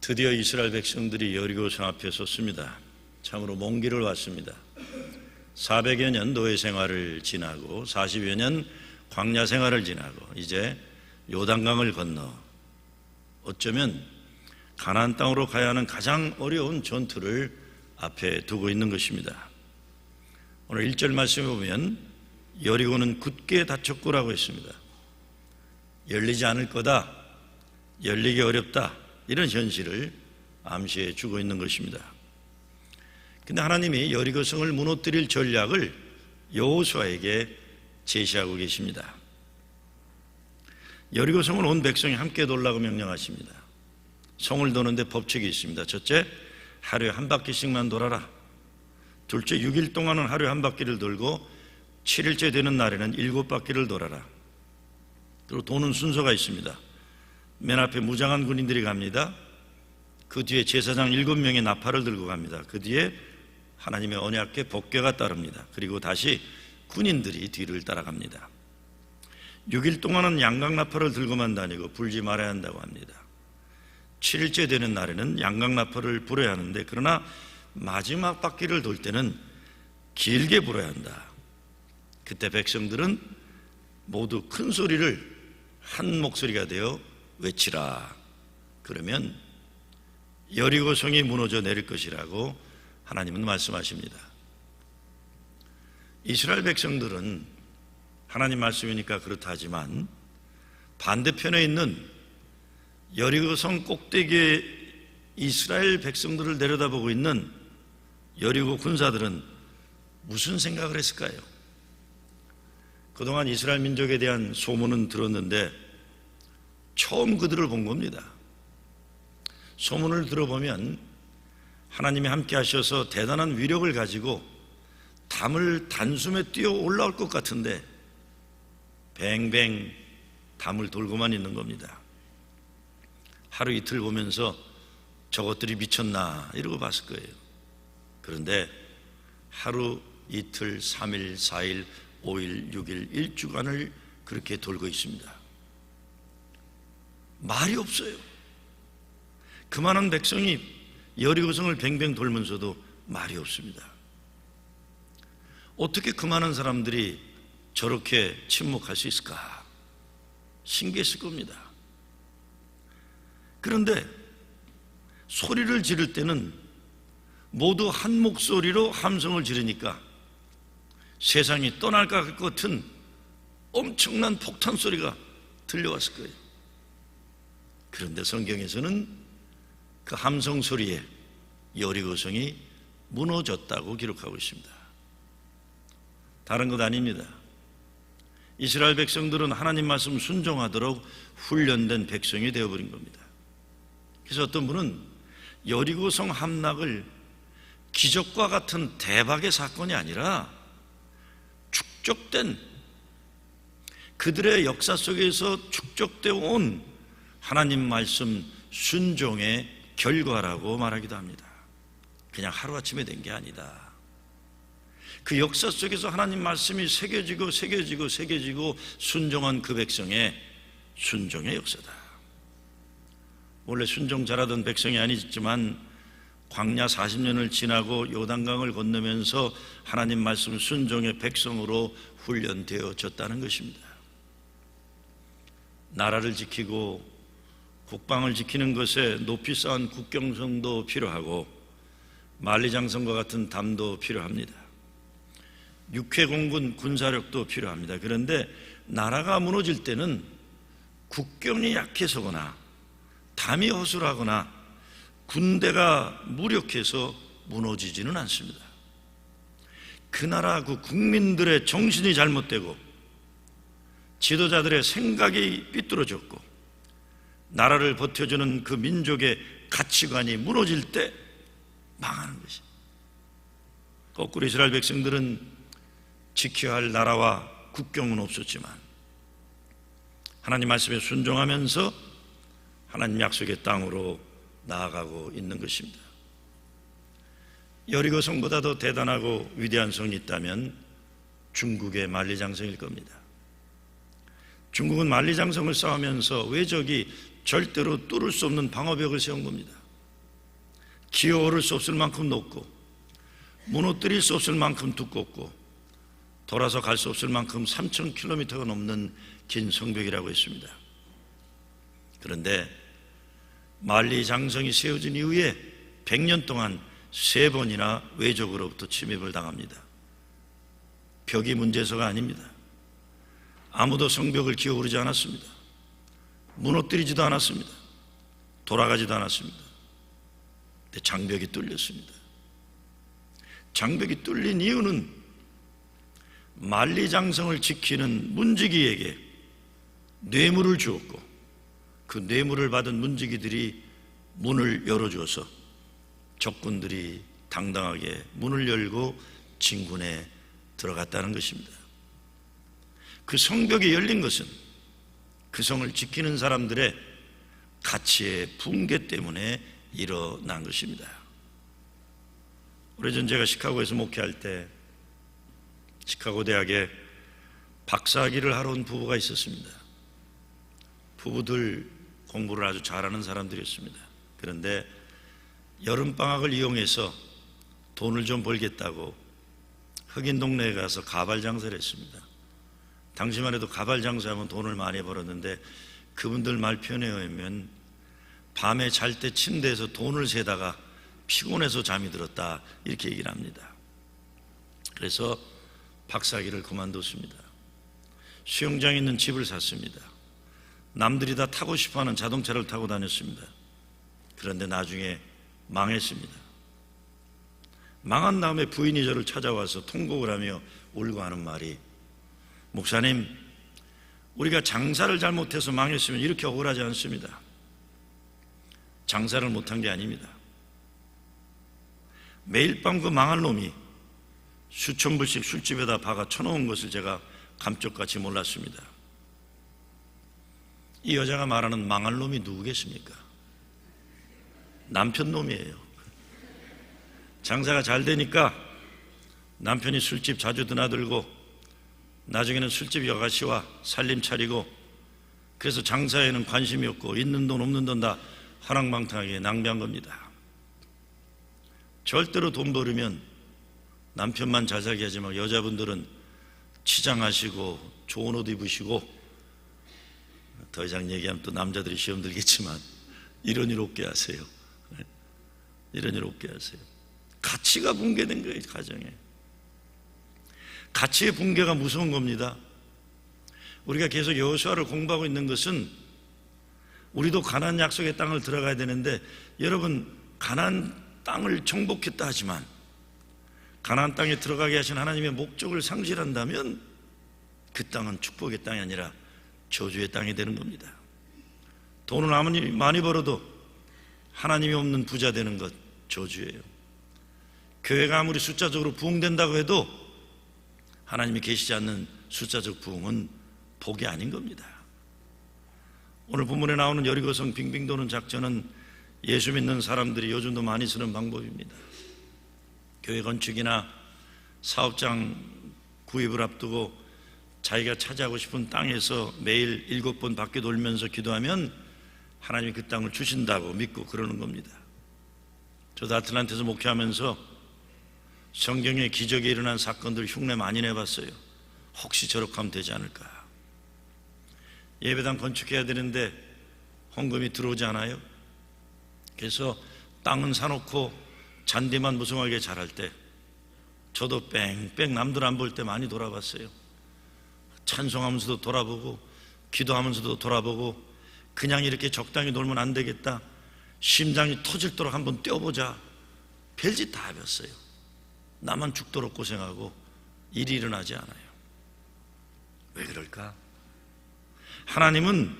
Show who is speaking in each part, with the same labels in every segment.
Speaker 1: 드디어 이스라엘 백성들이 여리고 성 앞에 섰습니다. 참으로 먼 길을 왔습니다. 400여 년 노예 생활을 지나고 40여 년 광야 생활을 지나고 이제 요단강을 건너 어쩌면 가나안 땅으로 가야 하는 가장 어려운 전투를 앞에 두고 있는 것입니다. 오늘 1절 말씀에 보면 여리고는 굳게 닫혔고라고 했습니다. 열리지 않을 거다, 열리기 어렵다, 이런 현실을 암시해 주고 있는 것입니다. 근데 하나님이 여리고성을 무너뜨릴 전략을 여호수아에게 제시하고 계십니다. 여리고성을 온 백성이 함께 돌라고 명령하십니다. 성을 도는데 법칙이 있습니다. 첫째, 하루에 한 바퀴씩만 돌아라. 둘째, 6일 동안은 하루에 한 바퀴를 돌고 7일째 되는 날에는 7바퀴를 돌아라. 그리고 도는 순서가 있습니다. 맨 앞에 무장한 군인들이 갑니다. 그 뒤에 제사장 7명의 나팔을 들고 갑니다. 그 뒤에 하나님의 언약궤 법궤가 따릅니다. 그리고 다시 군인들이 뒤를 따라갑니다. 6일 동안은 양각나팔을 들고만 다니고 불지 말아야 한다고 합니다. 7일째 되는 날에는 양각나팔을 불어야 하는데, 그러나 마지막 바퀴를 돌 때는 길게 불어야 한다. 그때 백성들은 모두 큰 소리를 한 목소리가 되어 외치라. 그러면 여리고성이 무너져 내릴 것이라고 하나님은 말씀하십니다. 이스라엘 백성들은 하나님 말씀이니까 그렇다 하지만 반대편에 있는 여리고성 꼭대기에 이스라엘 백성들을 내려다보고 있는 여리고 군사들은 무슨 생각을 했을까요? 그동안 이스라엘 민족에 대한 소문은 들었는데 처음 그들을 본 겁니다. 소문을 들어보면 하나님이 함께 하셔서 대단한 위력을 가지고 담을 단숨에 뛰어 올라올 것 같은데 뱅뱅 담을 돌고만 있는 겁니다. 하루 이틀 보면서 저것들이 미쳤나 이러고 봤을 거예요. 그런데 하루, 이틀, 3일, 4일, 5일, 6일, 1주간을 그렇게 돌고 있습니다. 말이 없어요. 그 많은 백성이 여리고성을 뱅뱅 돌면서도 말이 없습니다. 어떻게 그 많은 사람들이 저렇게 침묵할 수 있을까? 신기했을 겁니다. 그런데 소리를 지를 때는 모두 한 목소리로 함성을 지르니까 세상이 떠날 것 같은 엄청난 폭탄 소리가 들려왔을 거예요. 그런데 성경에서는 그 함성 소리에 여리고성이 무너졌다고 기록하고 있습니다. 다른 것 아닙니다. 이스라엘 백성들은 하나님 말씀 순종하도록 훈련된 백성이 되어버린 겁니다. 그래서 어떤 분은 여리고성 함락을 기적과 같은 대박의 사건이 아니라 축적된, 그들의 역사 속에서 축적되어 온 하나님 말씀 순종의 결과라고 말하기도 합니다. 그냥 하루아침에 된 게 아니다. 그 역사 속에서 하나님 말씀이 새겨지고 순종한 그 백성의 순종의 역사다. 원래 순종 잘하던 백성이 아니지만 광야 40년을 지나고 요단강을 건너면서 하나님 말씀 순종의 백성으로 훈련되어졌다는 것입니다. 나라를 지키고 국방을 지키는 것에 높이 쌓은 국경성도 필요하고 만리장성과 같은 담도 필요합니다. 육해공군 군사력도 필요합니다. 그런데 나라가 무너질 때는 국경이 약해서거나 담이 허술하거나 군대가 무력해서 무너지지는 않습니다. 그 나라 그 국민들의 정신이 잘못되고 지도자들의 생각이 삐뚤어졌고 나라를 버텨주는 그 민족의 가치관이 무너질 때 망하는 것이. 거꾸로 이스라엘 백성들은 지켜야 할 나라와 국경은 없었지만 하나님 말씀에 순종하면서 하나님 약속의 땅으로 나아가고 있는 것입니다. 여리고 성보다 더 대단하고 위대한 성이 있다면 중국의 만리장성일 겁니다. 중국은 만리장성을 쌓으면서 외적이 절대로 뚫을 수 없는 방어벽을 세운 겁니다. 기어오를 수 없을 만큼 높고 무너뜨릴 수 없을 만큼 두껍고 돌아서 갈 수 없을 만큼 3,000km가 넘는 긴 성벽이라고 했습니다. 그런데 만리장성이 세워진 이후에 100년 동안 3번이나 외적으로부터 침입을 당합니다. 벽이 문제서가 아닙니다. 아무도 성벽을 기어오르지 않았습니다. 무너뜨리지도 않았습니다. 돌아가지도 않았습니다. 근데 장벽이 뚫렸습니다. 장벽이 뚫린 이유는 만리장성을 지키는 문지기에게 뇌물을 주었고 그 뇌물을 받은 문지기들이 문을 열어주어서 적군들이 당당하게 문을 열고 진군에 들어갔다는 것입니다. 그 성벽이 열린 것은 그 성을 지키는 사람들의 가치의 붕괴 때문에 일어난 것입니다. 오래전 제가 시카고에서 목회할 때 시카고 대학에 박사학위를 하러 온 부부가 있었습니다. 부부들 공부를 아주 잘하는 사람들이었습니다. 그런데 여름방학을 이용해서 돈을 좀 벌겠다고 흑인 동네에 가서 가발 장사를 했습니다. 당시만 해도 가발 장사하면 돈을 많이 벌었는데 그분들 말 표현에 의하면 밤에 잘 때 침대에서 돈을 세다가 피곤해서 잠이 들었다 이렇게 얘기를 합니다. 그래서 박사학위를 그만뒀습니다. 수영장에 있는 집을 샀습니다. 남들이 다 타고 싶어하는 자동차를 타고 다녔습니다. 그런데 나중에 망했습니다. 망한 다음에 부인이 저를 찾아와서 통곡을 하며 울고 하는 말이, 목사님, 우리가 장사를 잘못해서 망했으면 이렇게 억울하지 않습니다. 장사를 못한 게 아닙니다. 매일 밤 그 망할 놈이 수천 불씩 술집에다 박아 쳐놓은 것을 제가 감쪽같이 몰랐습니다. 이 여자가 말하는 망할 놈이 누구겠습니까? 남편 놈이에요. 장사가 잘 되니까 남편이 술집 자주 드나들고 나중에는 술집 여가씨와 살림 차리고, 그래서 장사에는 관심이 없고 있는 돈 없는 돈 다 허랑방탕하게 낭비한 겁니다. 절대로 돈 벌으면 남편만 잘 살게 하지 말고 여자분들은 치장하시고 좋은 옷 입으시고, 더 이상 얘기하면 또 남자들이 시험 들겠지만 이런 일 없게 하세요. 이런 일 없게 하세요. 가치가 붕괴된 거예요. 가정에 가치의 붕괴가 무서운 겁니다. 우리가 계속 여호수아를 공부하고 있는 것은 우리도 가나안 약속의 땅을 들어가야 되는데, 여러분, 가나안 땅을 정복했다 하지만 가나안 땅에 들어가게 하신 하나님의 목적을 상실한다면 그 땅은 축복의 땅이 아니라 저주의 땅이 되는 겁니다. 돈을 아무리 많이 벌어도 하나님이 없는 부자 되는 것 저주예요. 교회가 아무리 숫자적으로 부흥된다고 해도 하나님이 계시지 않는 숫자적 부흥은 복이 아닌 겁니다. 오늘 본문에 나오는 여리고성 빙빙 도는 작전은 예수 믿는 사람들이 요즘도 많이 쓰는 방법입니다. 교회 건축이나 사업장 구입을 앞두고 자기가 차지하고 싶은 땅에서 매일 7번 바퀴 돌면서 기도하면 하나님이 그 땅을 주신다고 믿고 그러는 겁니다. 저도 아틀란티에서 목회하면서 성경에 기적이 일어난 사건들 흉내 많이 내봤어요. 혹시 저렇게 하면 되지 않을까. 예배당 건축해야 되는데 헌금이 들어오지 않아요. 그래서 땅은 사놓고 잔디만 무성하게 자랄 때 저도 뺑뺑 남들 안 볼 때 많이 돌아봤어요. 찬송하면서도 돌아보고 기도하면서도 돌아보고, 그냥 이렇게 적당히 놀면 안 되겠다, 심장이 터질도록 한번 뛰어보자, 별짓 다 해봤어요. 나만 죽도록 고생하고 일이 일어나지 않아요. 왜 그럴까? 하나님은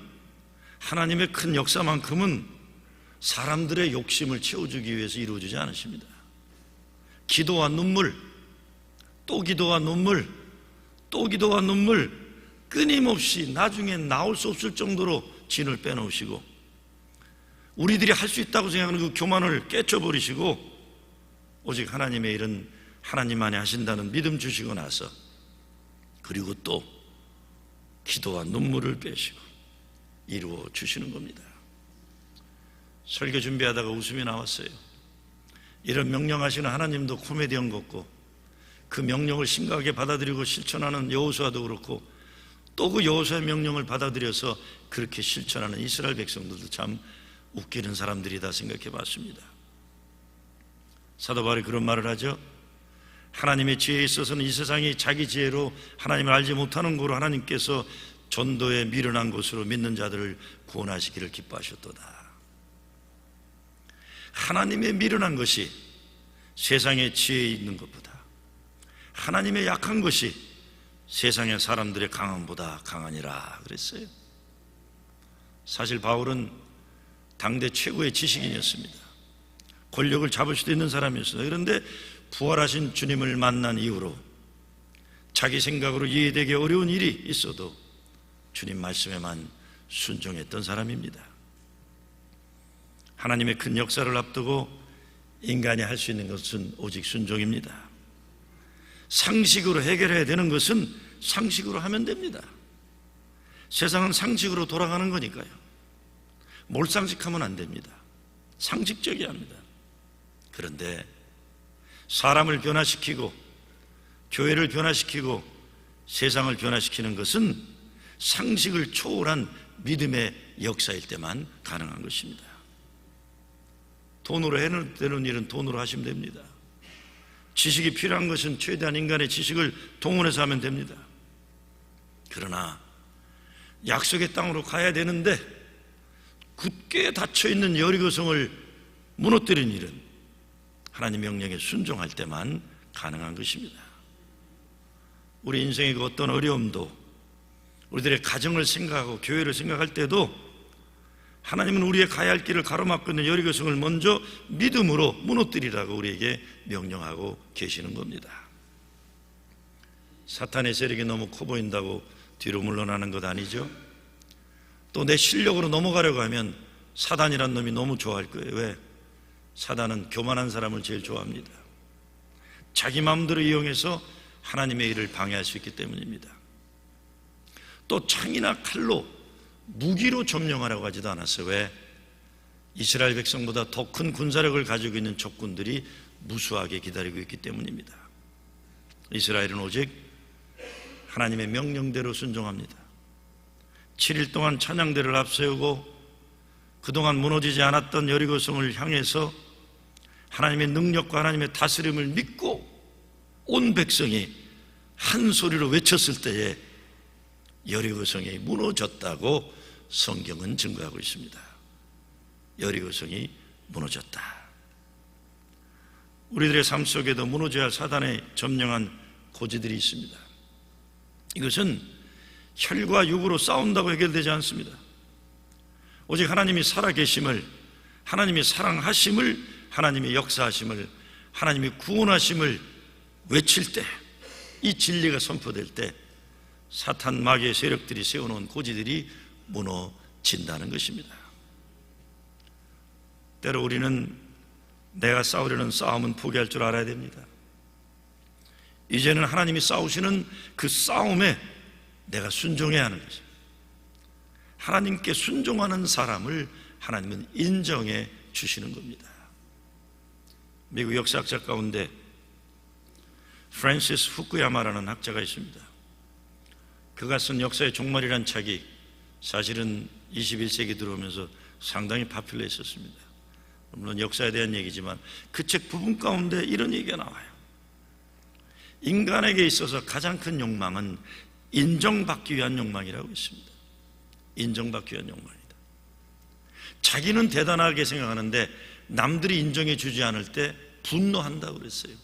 Speaker 1: 하나님의 큰 역사만큼은 사람들의 욕심을 채워주기 위해서 이루어지지 않으십니다. 기도와 눈물, 또 기도와 눈물, 또 기도와 눈물, 끊임없이 나중에 나올 수 없을 정도로 진을 빼놓으시고, 우리들이 할 수 있다고 생각하는 그 교만을 깨쳐버리시고 오직 하나님의 일은 하나님만이 하신다는 믿음 주시고 나서, 그리고 또 기도와 눈물을 빼시고 이루어 주시는 겁니다. 설교 준비하다가 웃음이 나왔어요. 이런 명령하시는 하나님도 코미디언 같고, 그 명령을 심각하게 받아들이고 실천하는 여호수아도 그렇고, 또 그 여호수아의 명령을 받아들여서 그렇게 실천하는 이스라엘 백성들도 참 웃기는 사람들이다 생각해 봤습니다. 사도 바울이 그런 말을 하죠. 하나님의 지혜에 있어서는 이 세상이 자기 지혜로 하나님을 알지 못하는 거로 하나님께서 전도에 미련한 것으로 믿는 자들을 구원하시기를 기뻐하셨도다. 하나님의 미련한 것이 세상의 지혜에 있는 것보다, 하나님의 약한 것이 세상의 사람들의 강함보다 강하니라 그랬어요. 사실 바울은 당대 최고의 지식인이었습니다. 권력을 잡을 수도 있는 사람이었습니다. 그런데 부활하신 주님을 만난 이후로 자기 생각으로 이해되기 어려운 일이 있어도 주님 말씀에만 순종했던 사람입니다. 하나님의 큰 역사를 앞두고 인간이 할 수 있는 것은 오직 순종입니다. 상식으로 해결해야 되는 것은 상식으로 하면 됩니다. 세상은 상식으로 돌아가는 거니까요. 몰상식하면 안 됩니다. 상식적이어야 합니다. 그런데 사람을 변화시키고 교회를 변화시키고 세상을 변화시키는 것은 상식을 초월한 믿음의 역사일 때만 가능한 것입니다. 돈으로 해야 되는 일은 돈으로 하시면 됩니다. 지식이 필요한 것은 최대한 인간의 지식을 동원해서 하면 됩니다. 그러나 약속의 땅으로 가야 되는데 굳게 닫혀있는 여리고성을 무너뜨린 일은 하나님 명령에 순종할 때만 가능한 것입니다. 우리 인생의 그 어떤 어려움도, 우리들의 가정을 생각하고 교회를 생각할 때도 하나님은 우리의 가야 할 길을 가로막고 있는 여리고성을 먼저 믿음으로 무너뜨리라고 우리에게 명령하고 계시는 겁니다. 사탄의 세력이 너무 커 보인다고 뒤로 물러나는 것 아니죠? 또 내 실력으로 넘어가려고 하면 사단이란 놈이 너무 좋아할 거예요. 왜? 사단은 교만한 사람을 제일 좋아합니다. 자기 마음대로 이용해서 하나님의 일을 방해할 수 있기 때문입니다. 또 창이나 칼로, 무기로 점령하라고 하지도 않았어요. 왜? 이스라엘 백성보다 더 큰 군사력을 가지고 있는 적군들이 무수하게 기다리고 있기 때문입니다. 이스라엘은 오직 하나님의 명령대로 순종합니다. 7일 동안 찬양대를 앞세우고 그동안 무너지지 않았던 여리고성을 향해서 하나님의 능력과 하나님의 다스림을 믿고 온 백성이 한 소리로 외쳤을 때에 여리고성이 무너졌다고 성경은 증거하고 있습니다. 여리고성이 무너졌다. 우리들의 삶 속에도 무너져야 할 사단의 점령한 고지들이 있습니다. 이것은 혈과 육으로 싸운다고 해결되지 않습니다. 오직 하나님이 살아계심을, 하나님이 사랑하심을, 하나님이 역사하심을, 하나님이 구원하심을 외칠 때, 이 진리가 선포될 때 사탄 마귀의 세력들이 세워놓은 고지들이 무너진다는 것입니다. 때로 우리는 내가 싸우려는 싸움은 포기할 줄 알아야 됩니다. 이제는 하나님이 싸우시는 그 싸움에 내가 순종해야 하는 것입니다. 하나님께 순종하는 사람을 하나님은 인정해 주시는 겁니다. 미국 역사학자 가운데 프랜시스 후쿠야마라는 학자가 있습니다. 그가 쓴 역사의 종말이란 책이 사실은 21세기 들어오면서 상당히 파퓰러 했었습니다. 물론 역사에 대한 얘기지만 그 책 부분 가운데 이런 얘기가 나와요. 인간에게 있어서 가장 큰 욕망은 인정받기 위한 욕망이라고 있습니다. 인정받기 위한 욕망이다. 자기는 대단하게 생각하는데 남들이 인정해 주지 않을 때 분노한다고 그랬어요.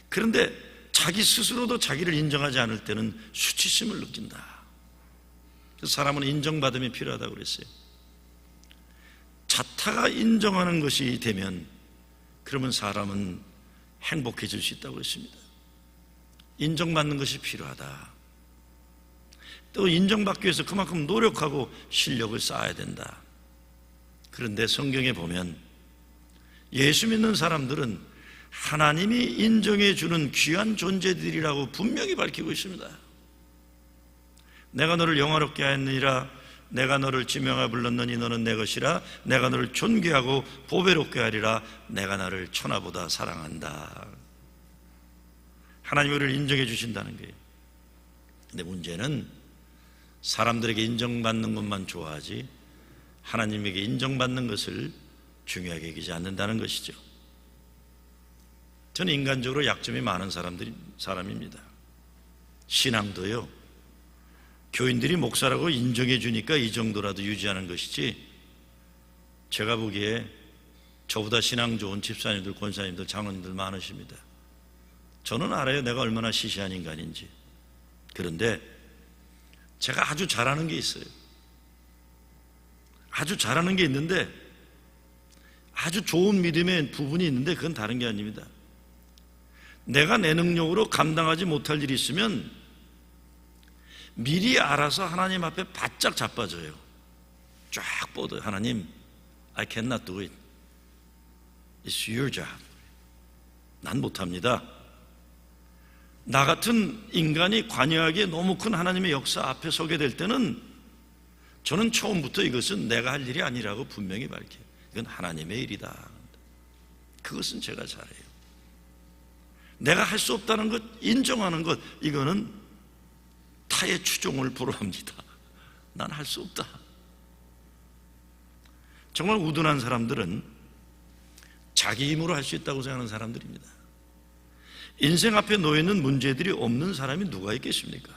Speaker 1: 그런데 자기 스스로도 자기를 인정하지 않을 때는 수치심을 느낀다. 그래서 사람은 인정받음이 필요하다고 그랬어요. 자타가 인정하는 것이 되면 그러면 사람은 행복해질 수 있다고 했습니다. 인정받는 것이 필요하다. 또 인정받기 위해서 그만큼 노력하고 실력을 쌓아야 된다. 그런데 성경에 보면 예수 믿는 사람들은 하나님이 인정해 주는 귀한 존재들이라고 분명히 밝히고 있습니다. 내가 너를 영화롭게 하였느니라, 내가 너를 지명하여 불렀느니 너는 내 것이라. 내가 너를 존귀하고 보배롭게 하리라. 내가 너를 천하보다 사랑한다. 하나님이 우리를 인정해 주신다는 거예요. 근데 문제는 사람들에게 인정받는 것만 좋아하지 하나님에게 인정받는 것을 중요하게 여기지 않는다는 것이죠. 저는 인간적으로 약점이 많은 사람입니다. 신앙도요, 교인들이 목사라고 인정해 주니까 이 정도라도 유지하는 것이지, 제가 보기에 저보다 신앙 좋은 집사님들, 권사님들, 장로님들 많으십니다. 저는 알아요, 내가 얼마나 시시한 인간인지. 그런데 제가 아주 잘하는 게 있어요. 아주 잘하는 게 있는데, 아주 좋은 믿음의 부분이 있는데, 그건 다른 게 아닙니다. 내가 내 능력으로 감당하지 못할 일이 있으면 미리 알아서 하나님 앞에 바짝 자빠져요. 쫙 뻗어요. 하나님, I cannot do it. It's your job. 난 못합니다. 나 같은 인간이 관여하기에 너무 큰 하나님의 역사 앞에 서게 될 때는 저는 처음부터 이것은 내가 할 일이 아니라고 분명히 밝혀요. 이건 하나님의 일이다. 그것은 제가 잘해요. 내가 할 수 없다는 것, 인정하는 것, 이거는 타의 추종을 불허합니다. 난 할 수 없다. 정말 우둔한 사람들은 자기 힘으로 할 수 있다고 생각하는 사람들입니다. 인생 앞에 놓여있는 문제들이 없는 사람이 누가 있겠습니까?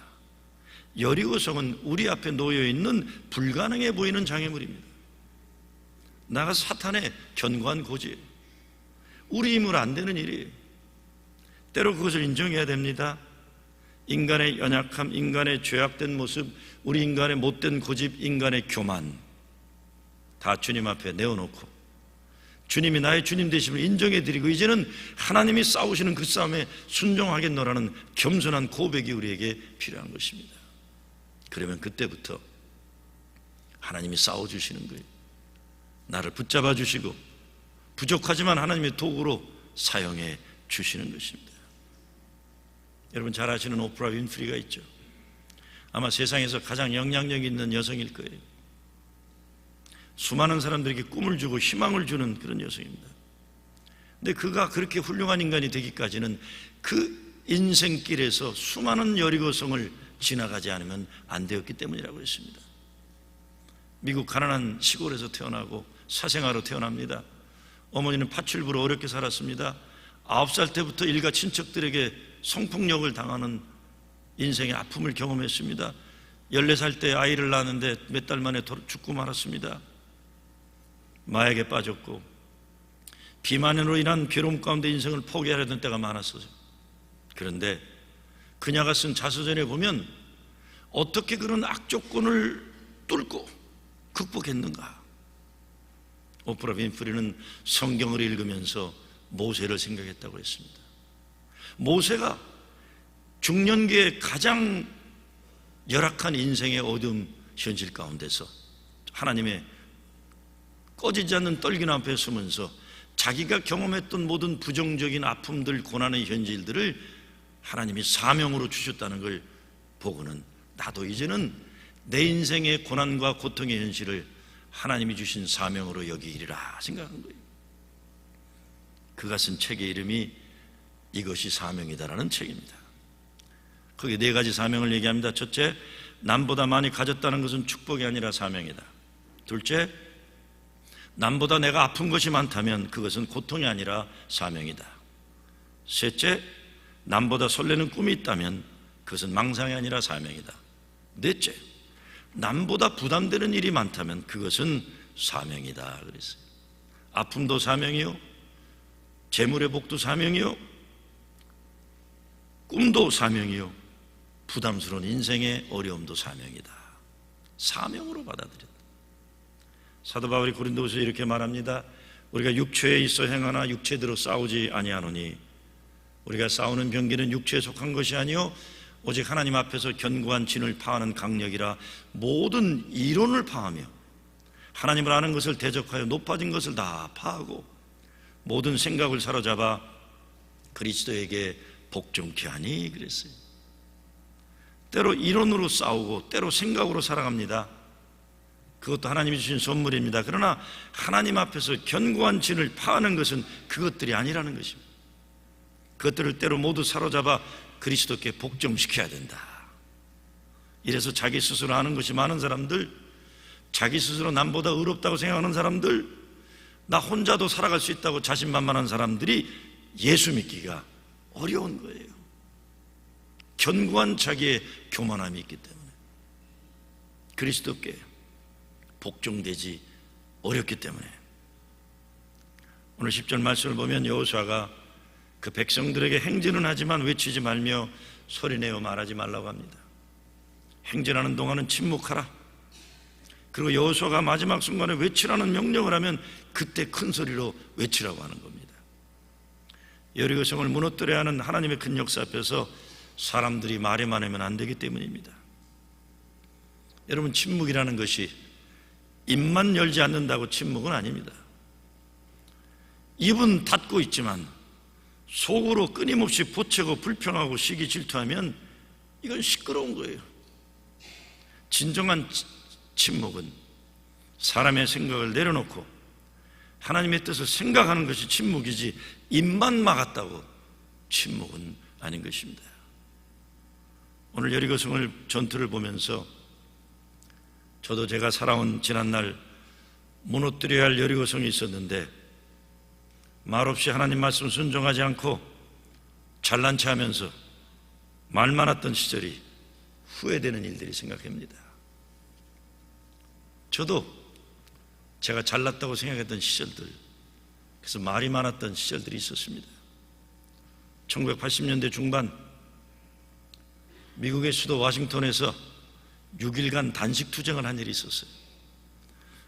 Speaker 1: 여리고성은 우리 앞에 놓여있는 불가능해 보이는 장애물입니다. 나가 사탄의 견고한 고지예요. 우리 힘으로 안 되는 일이에요. 때로 그것을 인정해야 됩니다. 인간의 연약함, 인간의 죄악된 모습, 우리 인간의 못된 고집, 인간의 교만, 다 주님 앞에 내어놓고 주님이 나의 주님 되심을 인정해드리고 이제는 하나님이 싸우시는 그 싸움에 순종하겠노라는 겸손한 고백이 우리에게 필요한 것입니다. 그러면 그때부터 하나님이 싸워주시는 거예요. 나를 붙잡아 주시고 부족하지만 하나님의 도구로 사용해 주시는 것입니다. 여러분 잘 아시는 오프라 윈프리가 있죠. 아마 세상에서 가장 영향력 있는 여성일 거예요. 수많은 사람들에게 꿈을 주고 희망을 주는 그런 여성입니다. 근데 그가 그렇게 훌륭한 인간이 되기까지는 그 인생길에서 수많은 여리고성을 지나가지 않으면 안 되었기 때문이라고 했습니다. 미국 가난한 시골에서 태어나고 사생아로 태어납니다. 어머니는 파출부로 어렵게 살았습니다. 9살 때부터 일가 친척들에게 성폭력을 당하는 인생의 아픔을 경험했습니다. 14살 때 아이를 낳았는데 몇 달 만에 죽고 말았습니다. 마약에 빠졌고 비만으로 인한 괴로움 가운데 인생을 포기하려던 때가 많았어요. 그런데 그녀가 쓴 자서전에 보면 어떻게 그런 악조건을 뚫고 극복했는가. 오프라 윈프리는 성경을 읽으면서 모세를 생각했다고 했습니다. 모세가 중년기에 가장 열악한 인생의 어두운 현실 가운데서 하나님의 꺼지지 않는 떨기나 앞에 서면서 자기가 경험했던 모든 부정적인 아픔들, 고난의 현실들을 하나님이 사명으로 주셨다는 걸 보고는 나도 이제는 내 인생의 고난과 고통의 현실을 하나님이 주신 사명으로 여기리라 생각한 거예요. 그가 쓴 책의 이름이 이것이 사명이다라는 책입니다. 거기 4가지 사명을 얘기합니다. 첫째, 남보다 많이 가졌다는 것은 축복이 아니라 사명이다. 둘째, 남보다 내가 아픈 것이 많다면 그것은 고통이 아니라 사명이다. 셋째, 남보다 설레는 꿈이 있다면 그것은 망상이 아니라 사명이다. 넷째, 남보다 부담되는 일이 많다면 그것은 사명이다 그랬어요. 아픔도 사명이요, 재물의 복도 사명이요, 꿈도 사명이요, 부담스러운 인생의 어려움도 사명이다. 사명으로 받아들였다. 사도 바울이 고린도후서에 이렇게 말합니다. 우리가 육체에 있어 행하나 육체대로 싸우지 아니하노니 우리가 싸우는 병기는 육체에 속한 것이 아니요 오직 하나님 앞에서 견고한 진을 파하는 강력이라. 모든 이론을 파하며 하나님을 아는 것을 대적하여 높아진 것을 다 파하고 모든 생각을 사로잡아 그리스도에게 복종케 하니 그랬어요. 때로 이론으로 싸우고 때로 생각으로 살아갑니다. 그것도 하나님이 주신 선물입니다. 그러나 하나님 앞에서 견고한 진을 파하는 것은 그것들이 아니라는 것입니다. 그것들을 때로 모두 사로잡아 그리스도께 복종시켜야 된다. 이래서 자기 스스로 하는 것이 많은 사람들, 자기 스스로 남보다 의롭다고 생각하는 사람들, 나 혼자도 살아갈 수 있다고 자신만만한 사람들이 예수 믿기가 어려운 거예요. 견고한 자기의 교만함이 있기 때문에 그리스도께 복종되지 어렵기 때문에. 오늘 10절 말씀을 보면 여호수아가 그 백성들에게 행진은 하지만 외치지 말며 소리내어 말하지 말라고 합니다. 행진하는 동안은 침묵하라. 그리고 여호수아가 마지막 순간에 외치라는 명령을 하면 그때 큰 소리로 외치라고 하는 겁니다. 여리고성을 무너뜨려야 하는 하나님의 큰 역사 앞에서 사람들이 말에만 하면 안 되기 때문입니다. 여러분, 침묵이라는 것이 입만 열지 않는다고 침묵은 아닙니다. 입은 닫고 있지만 속으로 끊임없이 보채고 불평하고 시기 질투하면 이건 시끄러운 거예요. 진정한 침묵은 사람의 생각을 내려놓고 하나님의 뜻을 생각하는 것이 침묵이지, 입만 막았다고 침묵은 아닌 것입니다. 오늘 여리고성을 전투를 보면서 저도 제가 살아온 지난날 무너뜨려야 할 여리고성이 있었는데 말없이 하나님 말씀 순종하지 않고 잘난 체 하면서 말 많았던 시절이 후회되는 일들이 생각합니다. 저도 제가 잘났다고 생각했던 시절들, 그래서 말이 많았던 시절들이 있었습니다. 1980년대 중반 미국의 수도 워싱턴에서 6일간 단식 투쟁을 한 일이 있었어요.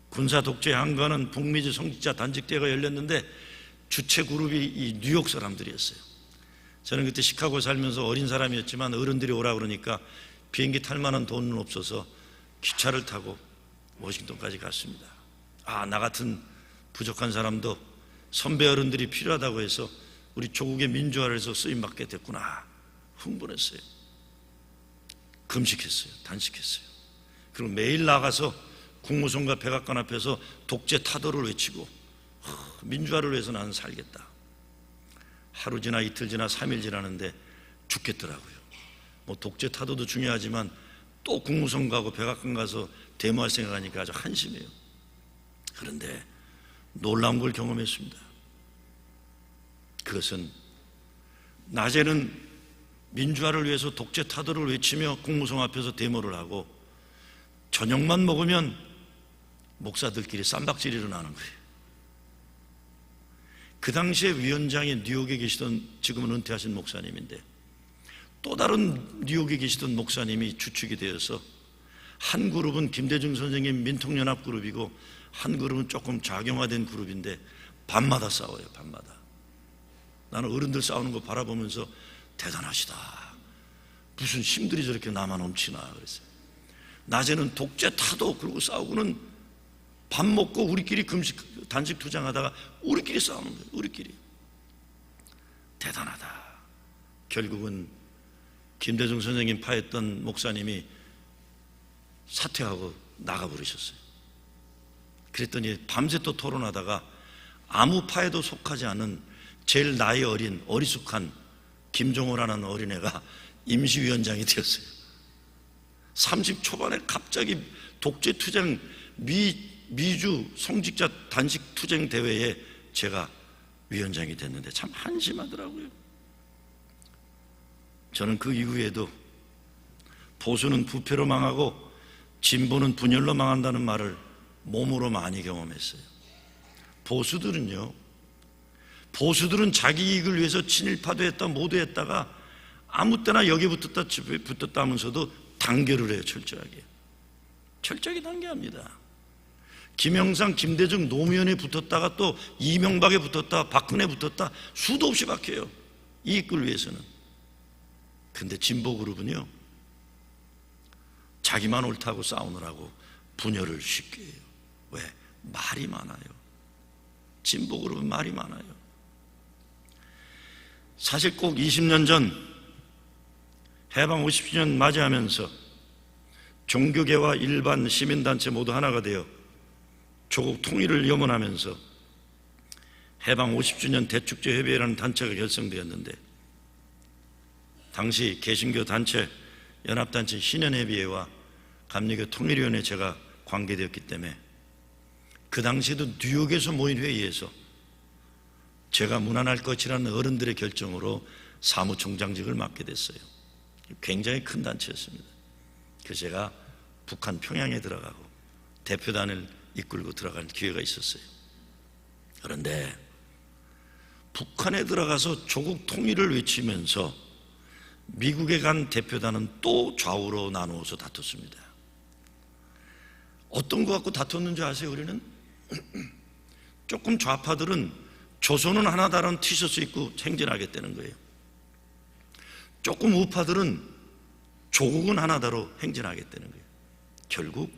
Speaker 1: 군사 독재에 항거하는 북미주 성직자 단식대회가 열렸는데 주최 그룹이 이 뉴욕 사람들이었어요. 저는 그때 시카고 살면서 어린 사람이었지만 어른들이 오라 그러니까 비행기 탈 만한 돈은 없어서 기차를 타고 워싱턴까지 갔습니다. 나 같은 부족한 사람도 선배 어른들이 필요하다고 해서 우리 조국의 민주화를 해서 쓰임받게 됐구나. 흥분했어요. 금식했어요. 단식했어요. 그리고 매일 나가서 국무성과 백악관 앞에서 독재 타도를 외치고 민주화를 위해서 나는 살겠다. 하루 지나 이틀 지나 3일 지나는데 죽겠더라고요. 독재 타도도 중요하지만 또 국무성 가고 백악관 가서 데모할 생각하니까 아주 한심해요. 그런데 놀라운 걸 경험했습니다. 그것은 낮에는 민주화를 위해서 독재 타도를 외치며 국무성 앞에서 데모를 하고 저녁만 먹으면 목사들끼리 쌈박질 일어나는 거예요. 그 당시에 위원장이 뉴욕에 계시던, 지금은 은퇴하신 목사님인데 또 다른 뉴욕에 계시던 목사님이 주축이 되어서 한 그룹은 김대중 선생님 민통연합 그룹이고 한 그룹은 조금 작용화된 그룹인데 밤마다 싸워요. 밤마다. 나는 어른들 싸우는 거 바라보면서 대단하시다. 무슨 힘들이 저렇게 남아 넘치나 그랬어요. 낮에는 독재 타도 그러고 싸우고는 밥 먹고 우리끼리 금식 단식 투쟁하다가 우리끼리 싸우는 거예요. 우리끼리. 대단하다. 결국은 김대중 선생님 파했던 목사님이 사퇴하고 나가 버리셨어요. 그랬더니 밤새 또 토론하다가 아무 파에도 속하지 않은 제일 나이 어린 어리숙한 김종호라는 어린애가 임시위원장이 되었어요. 30 초반에 갑자기 독재 투쟁 미주 성직자 단식 투쟁 대회에 제가 위원장이 됐는데 참 한심하더라고요. 저는 그 이후에도 보수는 부패로 망하고 진보는 분열로 망한다는 말을 몸으로 많이 경험했어요. 보수들은 자기 이익을 위해서 친일파도 했다 뭐도 했다가 아무 때나 여기 붙었다 하면서도 단결을 해요. 철저하게 단결합니다. 김영삼, 김대중, 노무현에 붙었다가 또 이명박에 붙었다, 박근혜 붙었다, 수도 없이 박혀요. 이익을 위해서는. 근데 진보 그룹은요, 자기만 옳다고 싸우느라고 분열을 쉽게 해요. 왜? 말이 많아요. 진보 그룹은 말이 많아요. 사실 꼭 20년 전 해방 50주년 맞이하면서 종교계와 일반 시민단체 모두 하나가 되어 조국 통일을 염원하면서 해방 50주년 대축제 협의회라는 단체가 결성되었는데, 당시 개신교 단체 연합단체 신연협의회와 감리교 통일위원회 제가 관계되었기 때문에 그 당시에도 뉴욕에서 모인 회의에서 제가 무난할 것이라는 어른들의 결정으로 사무총장직을 맡게 됐어요. 굉장히 큰 단체였습니다. 그래서 제가 북한 평양에 들어가고 대표단을 이끌고 들어갈 기회가 있었어요. 그런데 북한에 들어가서 조국 통일을 외치면서 미국에 간 대표단은 또 좌우로 나누어서 다퉜습니다. 어떤 거 갖고 다퉜는지 아세요? 우리는 조금 좌파들은 조선은 하나다라는 티셔츠 입고 행진하겠다는 거예요. 조금 우파들은 조국은 하나다로 행진하겠다는 거예요. 결국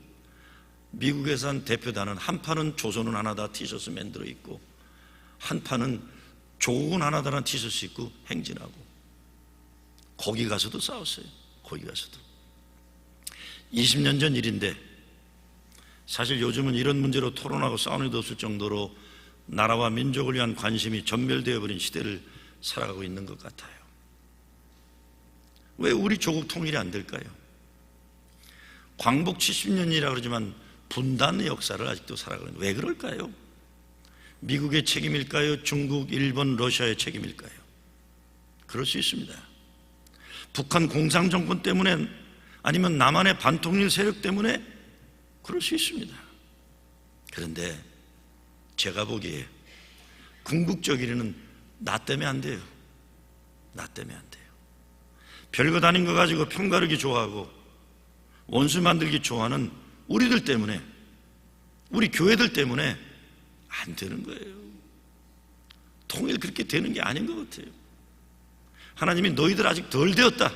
Speaker 1: 미국에서 한 대표단은 한 판은 조선은 하나다 티셔츠 만들어 입고 한 판은 조국은 하나다라는 티셔츠 입고 행진하고, 거기 가서도 싸웠어요. 거기 가서도. 20년 전 일인데, 사실 요즘은 이런 문제로 토론하고 싸우는 데 없을 정도로 나라와 민족을 위한 관심이 전멸되어 버린 시대를 살아가고 있는 것 같아요. 왜 우리 조국 통일이 안 될까요? 광복 70년이라 그러지만 분단의 역사를 아직도 살아가고 있는, 왜 그럴까요? 미국의 책임일까요? 중국, 일본, 러시아의 책임일까요? 그럴 수 있습니다. 북한 공산정권 때문에, 아니면 남한의 반통일 세력 때문에 그럴 수 있습니다. 그런데 제가 보기에 궁극적 1위는 나 때문에 안 돼요. 나 때문에 안 돼요. 별것 아닌 거 가지고 편가르기 좋아하고 원수 만들기 좋아하는 우리들 때문에, 우리 교회들 때문에 안 되는 거예요. 통일 그렇게 되는 게 아닌 것 같아요. 하나님이 너희들 아직 덜 되었다,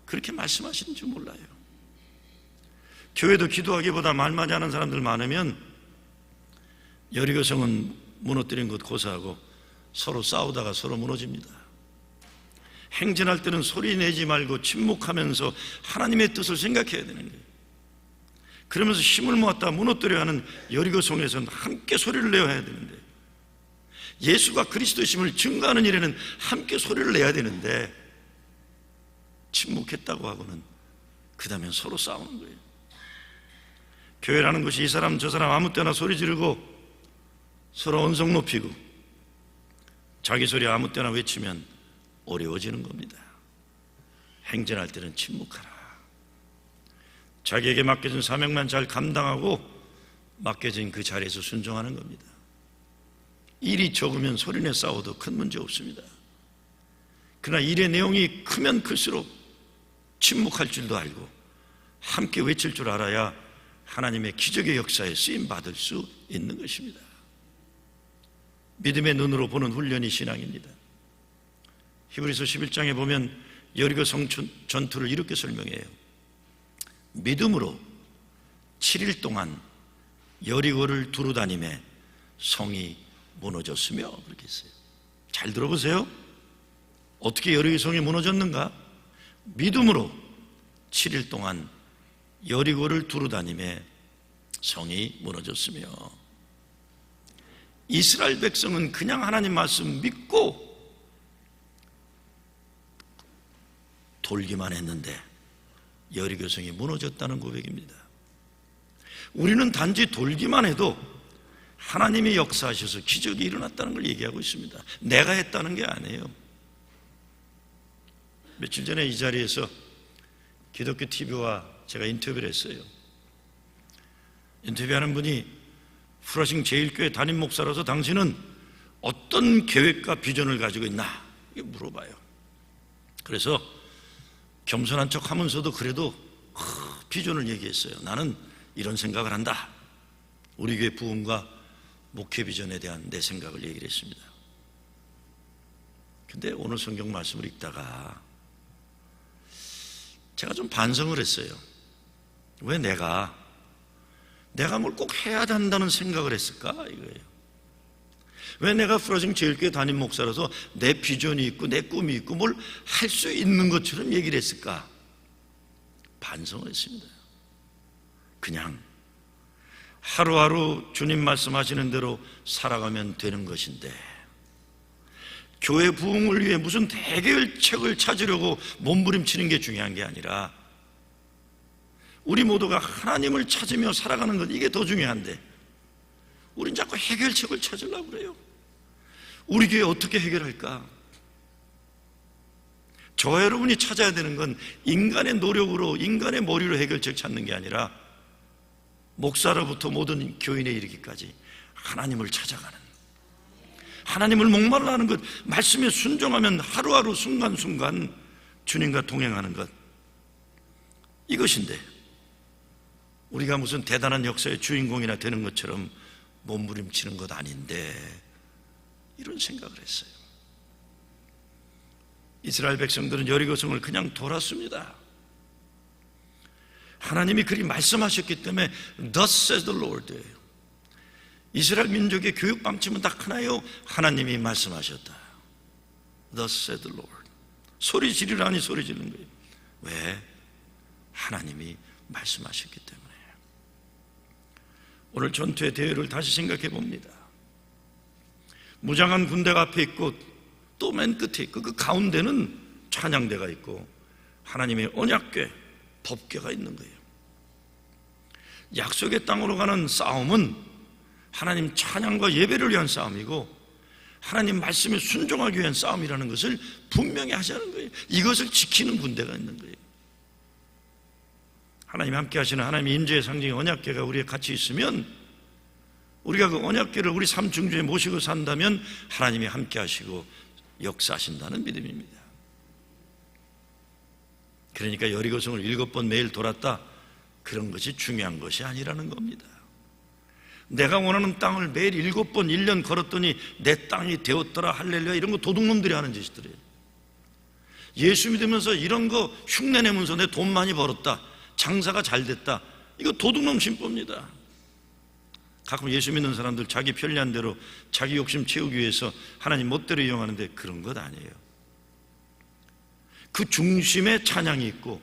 Speaker 1: 그렇게 말씀하시는 줄 몰라요. 교회도 기도하기보다 말만 하는 사람들 많으면 여리고성은 무너뜨린 것 고사하고 서로 싸우다가 서로 무너집니다. 행진할 때는 소리 내지 말고 침묵하면서 하나님의 뜻을 생각해야 되는 거예요. 그러면서 힘을 모았다 무너뜨려 하는 여리고성에서는 함께 소리를 내야 해야 되는데, 예수가 그리스도이심을 증거하는 일에는 함께 소리를 내야 되는데, 침묵했다고 하고는 그 다음엔 서로 싸우는 거예요. 교회라는 것이 이 사람 저 사람 아무 때나 소리 지르고 서로 언성 높이고 자기 소리 아무 때나 외치면 어려워지는 겁니다. 행진할 때는 침묵하라. 자기에게 맡겨진 사명만 잘 감당하고 맡겨진 그 자리에서 순종하는 겁니다. 일이 적으면 소리내 싸워도 큰 문제 없습니다. 그러나 일의 내용이 크면 클수록 침묵할 줄도 알고 함께 외칠 줄 알아야 하나님의 기적의 역사에 쓰임받을 수 있는 것입니다. 믿음의 눈으로 보는 훈련이 신앙입니다. 히브리서 11장에 보면 여리고 성 전투를 이렇게 설명해요. 믿음으로 7일 동안 여리고를 두루다니며 성이 무너졌으며, 그렇게 했어요. 잘 들어보세요. 어떻게 여리고 성이 무너졌는가? 믿음으로 7일 동안 여리고를 두루다니며 성이 무너졌으며. 이스라엘 백성은 그냥 하나님 말씀 믿고 돌기만 했는데 여리고 성이 무너졌다는 고백입니다. 우리는 단지 돌기만 해도 하나님이 역사하셔서 기적이 일어났다는 걸 얘기하고 있습니다. 내가 했다는 게 아니에요. 며칠 전에 이 자리에서 기독교 TV와 제가 인터뷰를 했어요. 인터뷰하는 분이 프라싱 제1교회 담임 목사로서 당신은 어떤 계획과 비전을 가지고 있나? 이렇게 물어봐요. 그래서 겸손한 척 하면서도 그래도 비전을 얘기했어요. 나는 이런 생각을 한다. 우리 교회 부흥과 목회 비전에 대한 내 생각을 얘기를 했습니다. 근데 오늘 성경 말씀을 읽다가 제가 좀 반성을 했어요. 왜 내가 뭘 꼭 해야 한다는 생각을 했을까? 이거예요. 왜 내가 프라싱 제1교회 담임 목사라서 내 비전이 있고 내 꿈이 있고 뭘 할 수 있는 것처럼 얘기를 했을까? 반성했습니다. 그냥 하루하루 주님 말씀하시는 대로 살아가면 되는 것인데, 교회 부흥을 위해 무슨 대결책을 찾으려고 몸부림치는 게 중요한 게 아니라 우리 모두가 하나님을 찾으며 살아가는 것, 이게 더 중요한데 우린 자꾸 해결책을 찾으려고 그래요. 우리 교회 어떻게 해결할까? 저와 여러분이 찾아야 되는 건 인간의 노력으로, 인간의 머리로 해결책 찾는 게 아니라 목사로부터 모든 교인에 이르기까지 하나님을 찾아가는, 하나님을 목말라 하는 것, 말씀에 순종하면 하루하루 순간순간 주님과 동행하는 것, 이것인데 우리가 무슨 대단한 역사의 주인공이나 되는 것처럼 몸부림치는 것 아닌데, 이런 생각을 했어요. 이스라엘 백성들은 여리고성을 그냥 돌았습니다. 하나님이 그리 말씀하셨기 때문에 Thus says the Lord, 이스라엘 민족의 교육 방침은 딱 하나요, 하나님이 말씀하셨다. Thus said the Lord. 소리 지르라니 소리 지르는 거예요. 왜? 하나님이 말씀하셨기 때문에. 오늘 전투의 대회를 다시 생각해 봅니다. 무장한 군대가 앞에 있고 또 맨 끝에 있고 그 가운데는 찬양대가 있고 하나님의 언약궤, 법궤가 있는 거예요. 약속의 땅으로 가는 싸움은 하나님 찬양과 예배를 위한 싸움이고 하나님 말씀에 순종하기 위한 싸움이라는 것을 분명히 하자는 거예요. 이것을 지키는 군대가 있는 거예요. 하나님 함께 하시는 하나님의 임재의 상징의 언약궤가 우리에 같이 있으면, 우리가 그 언약궤를 우리 삶 중심에 모시고 산다면 하나님이 함께 하시고 역사하신다는 믿음입니다. 그러니까 여리고성을 7번 매일 돌았다, 그런 것이 중요한 것이 아니라는 겁니다. 내가 원하는 땅을 매일 7번 1년 걸었더니 내 땅이 되었더라 할렐루야, 이런 거 도둑놈들이 하는 짓들이에요. 예수 믿으면서 이런 거 흉내내면서 내 돈 많이 벌었다, 장사가 잘 됐다, 이거 도둑놈 신법입니다. 가끔 예수 믿는 사람들 자기 편리한 대로 자기 욕심 채우기 위해서 하나님 멋대로 이용하는데 그런 것 아니에요. 그 중심에 찬양이 있고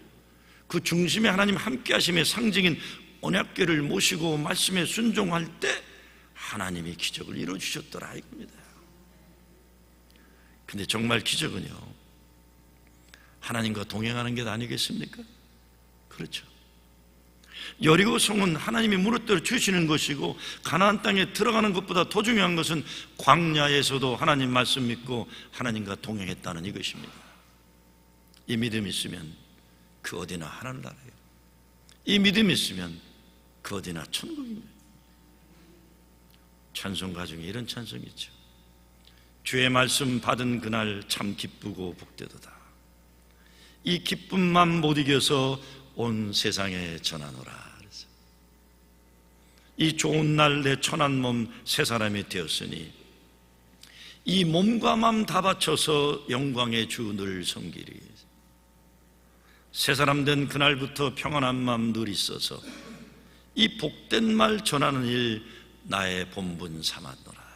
Speaker 1: 그 중심에 하나님 함께 하심의 상징인 언약궤를 모시고 말씀에 순종할 때 하나님이 기적을 이루어주셨더라 이겁니다. 근데 정말 기적은요, 하나님과 동행하는 게 아니겠습니까? 그렇죠. 여리고성은 하나님이 무릇대로 주시는 것이고 가나안 땅에 들어가는 것보다 더 중요한 것은 광야에서도 하나님 말씀 믿고 하나님과 동행했다는 이것입니다. 이 믿음이 있으면 그 어디나 하나님 나라예요. 이 믿음이 있으면 그 어디나 천국입니다. 찬송가 중에 이런 찬송이 있죠. 주의 말씀 받은 그날 참 기쁘고 복되도다. 이 기쁨만 못 이겨서 온 세상에 전하노라. 이 좋은 날 내 천한 몸 새 사람이 되었으니 이 몸과 맘 다 바쳐서 영광의 주 늘 섬기리. 새 사람 된 그날부터 평안한 마음 늘 있어서 이 복된 말 전하는 일 나의 본분 삼았노라.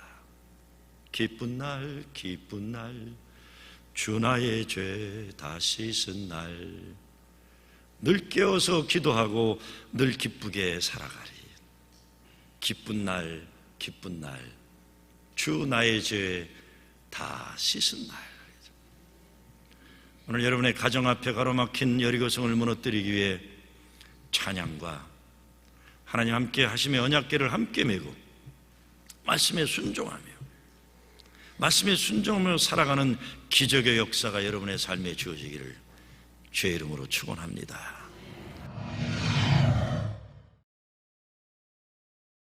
Speaker 1: 기쁜 날 기쁜 날 주 나의 죄 다 씻은 날 늘 깨어서 기도하고 늘 기쁘게 살아가리. 기쁜 날 기쁜 날 주 나의 죄 다 씻은 날. 오늘 여러분의 가정 앞에 가로막힌 여리고성을 무너뜨리기 위해 찬양과 하나님 함께 하심의 언약궤를 함께 메고 말씀에 순종하며 말씀에 순종하며 살아가는 기적의 역사가 여러분의 삶에 주어지기를 주의 이름으로 축원합니다.